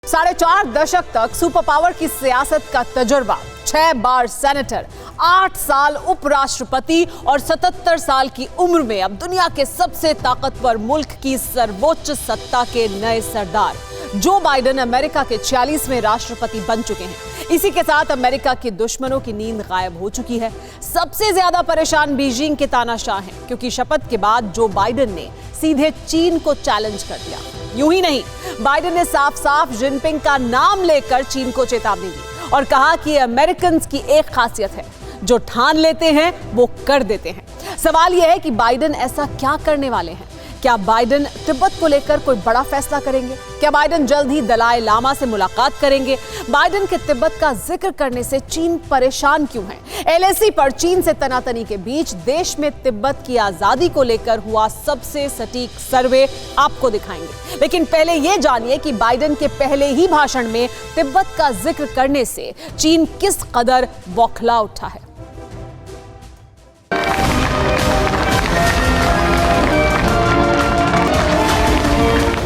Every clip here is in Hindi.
4.5 दशक तक सुपर पावर की सियासत का तजुर्बा, 6 बार सेनेटर, 8 साल उपराष्ट्रपति और 77 साल की उम्र में अब दुनिया के सबसे ताकतवर मुल्क की सर्वोच्च सत्ता के नए सरदार जो बाइडेन अमेरिका के 46वें राष्ट्रपति बन चुके हैं। इसी के साथ अमेरिका के दुश्मनों की नींद गायब हो चुकी है। सबसे ज्यादा परेशान बीजिंग के तानाशाह हैं, क्योंकि शपथ के बाद जो बाइडेन ने सीधे चीन को चैलेंज कर दिया। यूं ही नहीं, बाइडेन ने साफ साफ जिनपिंग का नाम लेकर चीन को चेतावनी दी और कहा कि अमेरिकन की एक खासियत है, जो ठान लेते हैं वो कर देते हैं। सवाल यह है कि बाइडेन ऐसा क्या करने वाले हैं? क्या बाइडेन तिब्बत को लेकर कोई बड़ा फैसला करेंगे? क्या बाइडेन जल्द ही दलाई लामा से मुलाकात करेंगे? बाइडेन के तिब्बत का जिक्र करने से चीन परेशान क्यों है? एलएसी पर चीन से तनातनी के बीच देश में तिब्बत की आजादी को लेकर हुआ सबसे सटीक सर्वे आपको दिखाएंगे। लेकिन पहले यह जानिए कि बाइडेन के पहले ही भाषण में तिब्बत का जिक्र करने से चीन किस कदर बौखला उठा है।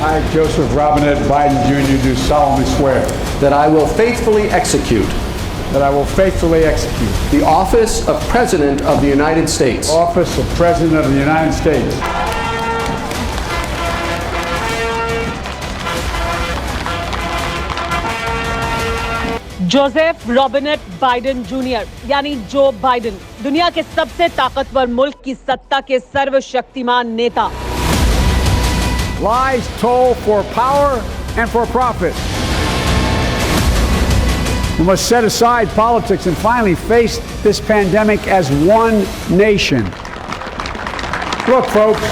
I, Joseph Robinette Biden Jr., do solemnly swear that I will faithfully execute the office of President of the United States office of President of the United States Joseph Robinette Biden Junior यानी जो बाइडेन दुनिया के सबसे ताकतवर मुल्क की सत्ता के सर्वशक्तिमान नेता। lies toll for power and for profit. We must set aside politics and finally face this pandemic as one nation. Look, folks.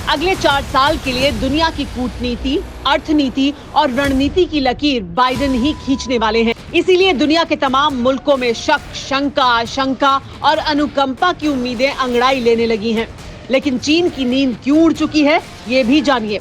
अगले 4 साल के लिए दुनिया की कूटनीति, अर्थनीति और रणनीति की लकीर बाइडेन ही खींचने वाले हैं। इसीलिए दुनिया के तमाम मुल्कों में शक, शंका, आशंका और अनुकंपा की उम्मीदें अंगड़ाई लेने लगी हैं। लेकिन चीन की नींद क्यों उड़ चुकी है, ये भी जानिए।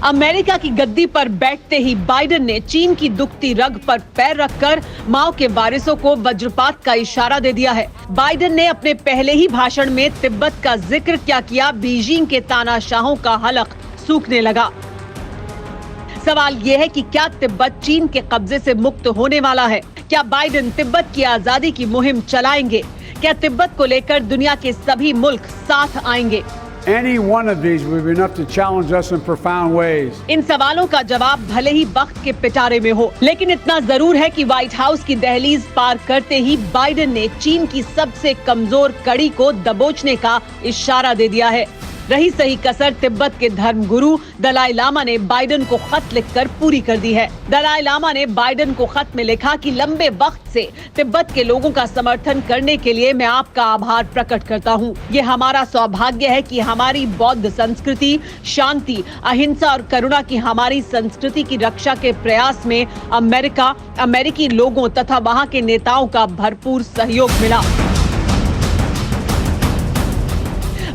अमेरिका की गद्दी पर बैठते ही बाइडेन ने चीन की दुखती रग पर पैर रखकर माओ के वारिसों को वज्रपात का इशारा दे दिया है। बाइडेन ने अपने पहले ही भाषण में तिब्बत का जिक्र क्या किया, बीजिंग के तानाशाहों का हलक सूखने लगा। सवाल यह है कि क्या तिब्बत चीन के कब्जे से मुक्त होने वाला है? क्या बाइडेन तिब्बत की आजादी की मुहिम चलाएंगे? क्या तिब्बत को लेकर दुनिया के सभी मुल्क साथ आएंगे? Any one of these would be enough to challenge us in profound ways. इन सवालों का जवाब भले ही वक्त के पिटारे में हो, लेकिन इतना जरूर है कि व्हाइट हाउस की दहलीज पार करते ही बाइडेन ने चीन की सबसे कमजोर कड़ी को दबोचने का इशारा दे दिया है। रही सही कसर तिब्बत के धर्मगुरु दलाई लामा ने बाइडेन को खत लिखकर पूरी कर दी है। दलाई लामा ने बाइडेन को खत में लिखा कि लंबे वक्त से तिब्बत के लोगों का समर्थन करने के लिए मैं आपका आभार प्रकट करता हूँ। ये हमारा सौभाग्य है कि हमारी बौद्ध संस्कृति, शांति, अहिंसा और करुणा की हमारी संस्कृति की रक्षा के प्रयास में अमेरिका, अमेरिकी लोगों तथा वहाँ के नेताओं का भरपूर सहयोग मिला।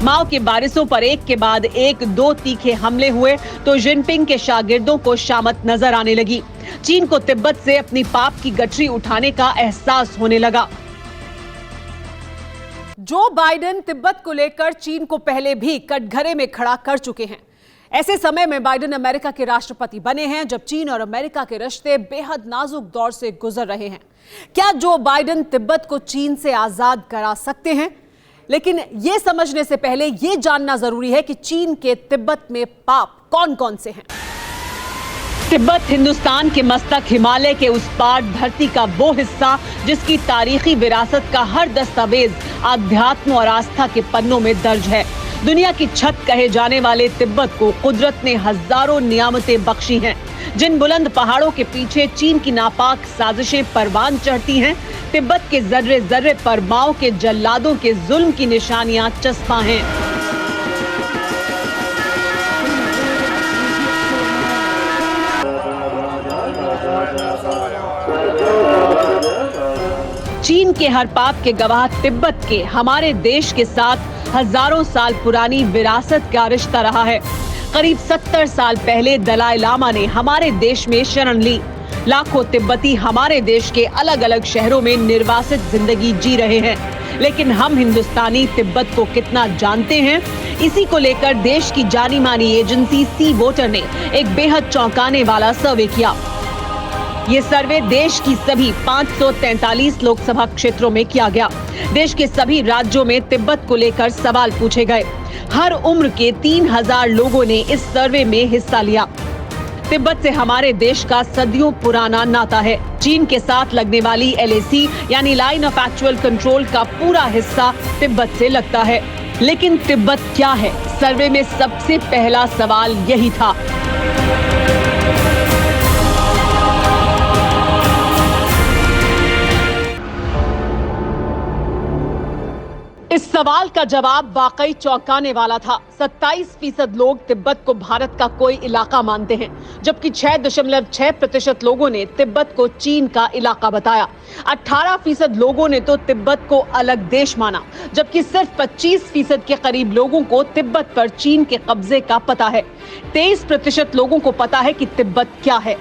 माओ के वारिसों पर एक के बाद एक 2 तीखे हमले हुए तो जिनपिंग के शागिर्दों को शामत नजर आने लगी। चीन को तिब्बत से अपनी पाप की गठरी उठाने का एहसास होने लगा। जो बाइडेन तिब्बत को लेकर चीन को पहले भी कटघरे में खड़ा कर चुके हैं। ऐसे समय में बाइडेन अमेरिका के राष्ट्रपति बने हैं जब चीन और अमेरिका के रिश्ते बेहद नाजुक दौर से गुजर रहे हैं। क्या जो बाइडेन तिब्बत को चीन से आजाद करा सकते हैं? लेकिन यह समझने से पहले यह जानना जरूरी है कि चीन के तिब्बत में पाप कौन कौन से हैं। तिब्बत हिंदुस्तान के मस्तक हिमालय के उस पार धरती का वो हिस्सा जिसकी तारीखी विरासत का हर दस्तावेज आध्यात्म और आस्था के पन्नों में दर्ज है। दुनिया की छत कहे जाने वाले तिब्बत को कुदरत ने हजारों नियामतें बख्शी हैं। जिन बुलंद पहाड़ों के पीछे चीन की नापाक साजिशें परवान चढ़ती हैं, तिब्बत के जर्रे जर्रे पर माओ के जल्लादों के जुल्म की निशानियां चस्पा हैं। चीन के हर पाप के गवाह तिब्बत के हमारे देश के साथ हजारों साल पुरानी विरासत का रिश्ता रहा है। करीब 70 साल पहले दलाई लामा ने हमारे देश में शरण ली। लाखों तिब्बती हमारे देश के अलग अलग शहरों में निर्वासित जिंदगी जी रहे हैं, लेकिन हम हिंदुस्तानी तिब्बत को कितना जानते हैं, इसी को लेकर देश की जानी मानी एजेंसी सी वोटर ने एक बेहद चौंकाने वाला सर्वे किया। ये सर्वे देश की सभी 543 लोकसभा क्षेत्रों में किया गया। देश के सभी राज्यों में तिब्बत को लेकर सवाल पूछे गए। हर उम्र के 3000 लोगों ने इस सर्वे में हिस्सा लिया। तिब्बत से हमारे देश का सदियों पुराना नाता है। चीन के साथ लगने वाली LAC यानी लाइन ऑफ एक्चुअल कंट्रोल का पूरा हिस्सा तिब्बत से लगता है। लेकिन तिब्बत क्या है? सर्वे में सबसे पहला सवाल यही था। इस सवाल का जवाब वाकई चौंकाने वाला था। 27% लोग तिब्बत को भारत का कोई इलाका मानते हैं, जबकि 6.6% लोगों ने तिब्बत को चीन का इलाका बताया। 18% लोगों ने तो तिब्बत को अलग देश माना, जबकि सिर्फ 25% के करीब लोगों को तिब्बत पर चीन के कब्जे का पता है। 23% लोगों को पता है कि तिब्बत क्या है।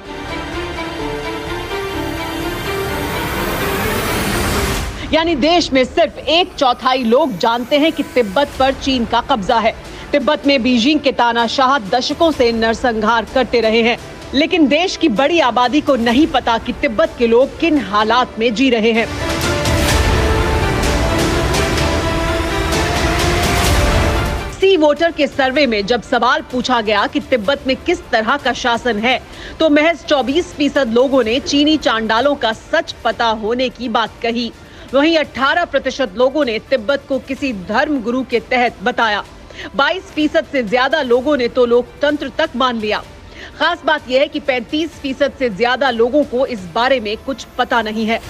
यानी देश में सिर्फ 1/4 लोग जानते हैं कि तिब्बत पर चीन का कब्जा है। तिब्बत में बीजिंग के तानाशाह दशकों से नरसंहार करते रहे हैं, लेकिन देश की बड़ी आबादी को नहीं पता कि तिब्बत के लोग किन हालात में जी रहे हैं। सी वोटर के सर्वे में जब सवाल पूछा गया कि तिब्बत में किस तरह का शासन है, तो महज 24% लोगों ने चीनी चांडालों का सच पता होने की बात कही। वहीं 18% लोगों ने तिब्बत को किसी धर्म गुरु के तहत बताया। 22% से ज्यादा लोगों ने तो लोकतंत्र तक मान लिया। खास बात यह है कि 35% से ज्यादा लोगों को इस बारे में कुछ पता नहीं है।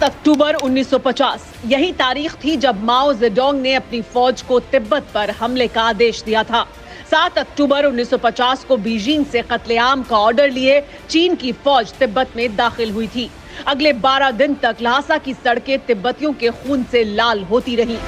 अक्टूबर 1950 यही तारीख थी जब माओ जेडोंग ने अपनी फौज को तिब्बत पर हमले का आदेश दिया था। 7 अक्टूबर 1950 को बीजिंग से कत्लेआम का ऑर्डर लिए चीन की फौज तिब्बत में दाखिल हुई थी। अगले 12 दिन तक ल्हासा की सड़कें तिब्बतियों के खून से लाल होती रहीं।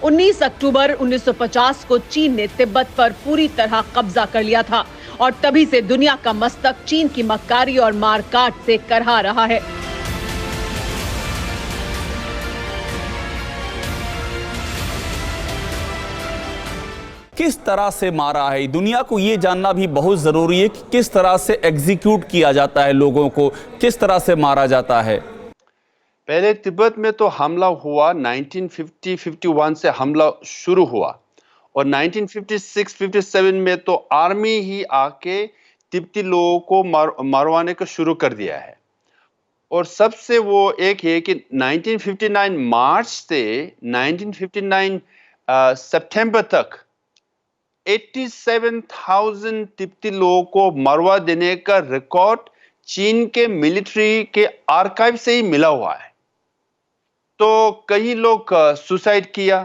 उन्नीस अक्टूबर 1950 को चीन ने तिब्बत पर पूरी तरह कब्जा कर लिया था और तभी से दुनिया का मस्तक चीन की मक्कारी और मारकाट से करहा रहा है। किस तरह से मारा है, दुनिया को ये जानना भी बहुत जरूरी है कि किस तरह से एग्जीक्यूट किया जाता है, लोगों को किस तरह से मारा जाता है। पहले तिब्बत में तो हमला हुआ 1950-51 से हमला शुरू हुआ और 1956-57 में तो आर्मी ही आके तिब्बती लोगों को मारवाने का शुरू कर दिया है। और सबसे वो एक है कि 1959 मार्च से 1959 सितंबर तक 87,000 तिब्बती लोगों को मरवा देने का रिकॉर्ड चीन के मिलिट्री के आर्काइव से ही मिला हुआ है। तो कई लोग सुसाइड किया,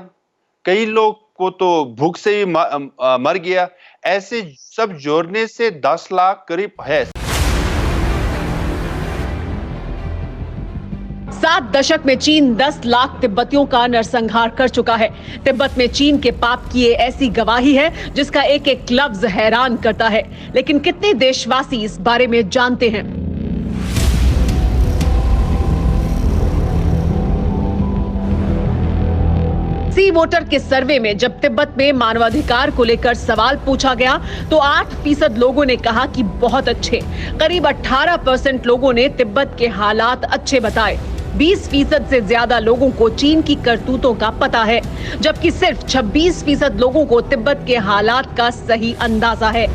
कई लोग को तो भूख से ही मर गया। ऐसे सब जोड़ने से 10 लाख करीब है। 7 दशक में चीन 10 लाख तिब्बतियों का नरसंहार कर चुका है। तिब्बत में चीन के पाप की ये ऐसी गवाही है जिसका एक एक लफ्ज हैरान करता है। लेकिन कितने देशवासी इस बारे में जानते हैं? सी वोटर के सर्वे में जब तिब्बत में मानवाधिकार को लेकर सवाल पूछा गया तो 8% लोगों ने कहा कि बहुत अच्छे। करीब 18% लोगों ने तिब्बत के हालात अच्छे बताए। 20% से ज्यादा लोगों को चीन की करतूतों का पता है, जबकि सिर्फ 26% लोगों को तिब्बत के हालात का सही अंदाजा है।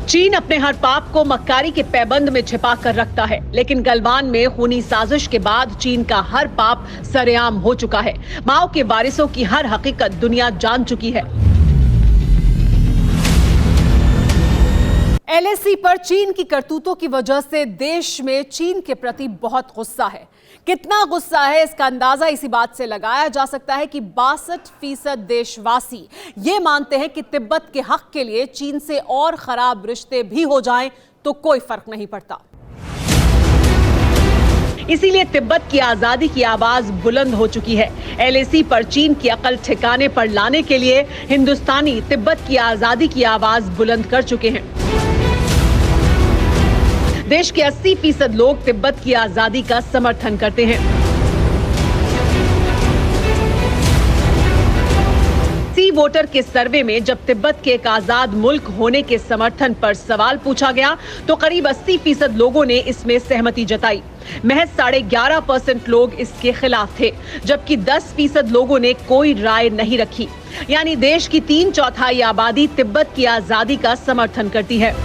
चीन अपने हर पाप को मक्कारी के पैबंद में छिपा कर रखता है, लेकिन गलवान में खूनी साजिश के बाद चीन का हर पाप सरेआम हो चुका है। माओ के वारिसों की हर हकीकत दुनिया जान चुकी है। LAC पर चीन की करतूतों की वजह से देश में चीन के प्रति बहुत गुस्सा है। कितना गुस्सा है इसका अंदाजा इसी बात से लगाया जा सकता है कि 62% देशवासी ये मानते हैं कि तिब्बत के हक के लिए चीन से और खराब रिश्ते भी हो जाएं तो कोई फर्क नहीं पड़ता। इसीलिए तिब्बत की आजादी की आवाज बुलंद हो चुकी है। एलएसी पर चीन की अकल ठिकाने पर लाने के लिए हिंदुस्तानी तिब्बत की आजादी की आवाज बुलंद कर चुके हैं। देश के 80% लोग तिब्बत की आजादी का समर्थन करते हैं। सी वोटर के सर्वे में जब तिब्बत के एक आजाद मुल्क होने के समर्थन पर सवाल पूछा गया तो करीब 80% लोगों ने इसमें सहमति जताई। महज 11.5% लोग इसके खिलाफ थे, जबकि 10% लोगों ने कोई राय नहीं रखी। यानी देश की 3/4 आबादी तिब्बत की आजादी का समर्थन करती है।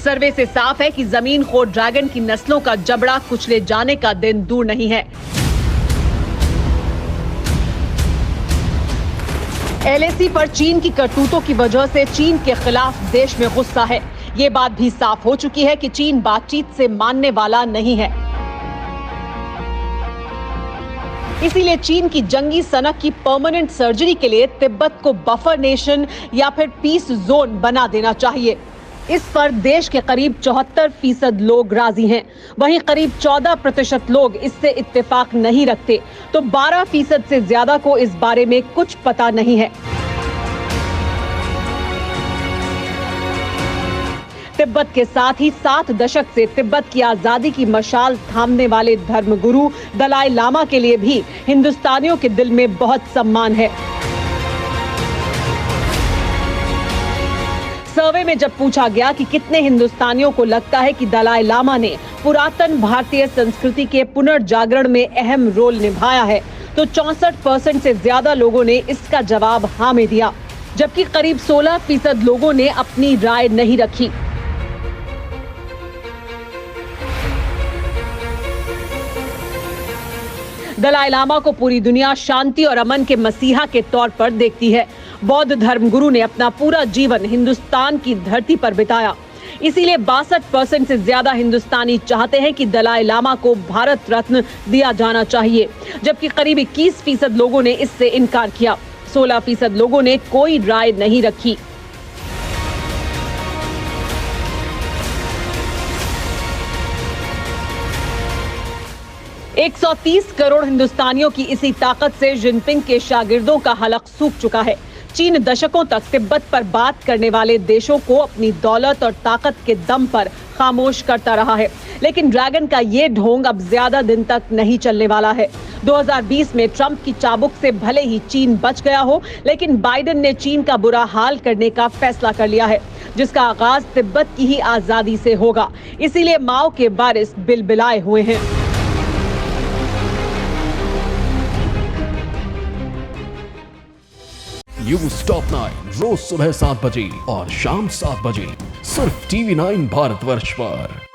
सर्वे से साफ है कि जमीन खोर ड्रैगन की नस्लों का जबड़ा कुचले जाने का दिन दूर नहीं है। एलएसी पर चीन की करतूतों की वजह से चीन के खिलाफ देश में गुस्सा है। ये बात भी साफ हो चुकी है कि चीन बातचीत से मानने वाला नहीं है। इसीलिए चीन की जंगी सनक की परमानेंट सर्जरी के लिए तिब्बत को बफर नेशन या फिर पीस जोन बना देना चाहिए। इस पर देश के करीब 74% लोग राजी हैं। वहीं करीब 14% लोग इससे इत्तेफाक नहीं रखते, तो 12% से ज्यादा को इस बारे में कुछ पता नहीं है। तिब्बत के साथ ही 7 दशक से तिब्बत की आजादी की मशाल थामने वाले धर्मगुरु दलाई लामा के लिए भी हिंदुस्तानियों के दिल में बहुत सम्मान है। सर्वे में जब पूछा गया कि कितने हिंदुस्तानियों को लगता है कि दलाई लामा ने पुरातन भारतीय संस्कृति के पुनर्जागरण में अहम रोल निभाया है, तो 64% से ज्यादा लोगों ने इसका जवाब हाँ में दिया, जबकि करीब 16% लोगों ने अपनी राय नहीं रखी। दलाई लामा को पूरी दुनिया शांति और अमन के मसीहा के तौर पर देखती है। बौद्ध धर्मगुरु ने अपना पूरा जीवन हिंदुस्तान की धरती पर बिताया। इसीलिए 62% से ज्यादा हिंदुस्तानी चाहते हैं कि दलाई लामा को भारत रत्न दिया जाना चाहिए, जबकि करीब 21% लोगों ने इससे इनकार किया। 16% लोगों ने कोई राय नहीं रखी। एक 130 करोड़ हिंदुस्तानियों की इसी ताकत से जिनपिंग के शागिर्दों का हलक सूख चुका है। चीन दशकों तक तिब्बत पर बात करने वाले देशों को अपनी दौलत और ताकत के दम पर खामोश करता रहा है, लेकिन ड्रैगन का ये ढोंग अब ज्यादा दिन तक नहीं चलने वाला है। 2020 में ट्रंप की चाबुक से भले ही चीन बच गया हो, लेकिन बाइडेन ने चीन का बुरा हाल करने का फैसला कर लिया है, जिसका आगाज तिब्बत की ही आजादी से होगा। इसीलिए माओ के वारिस बिलबिलाए हुए हैं। न्यूज़ टॉप 9 रोज सुबह 7 बजे और शाम 7 बजे सिर्फ TV9 भारतवर्ष पर।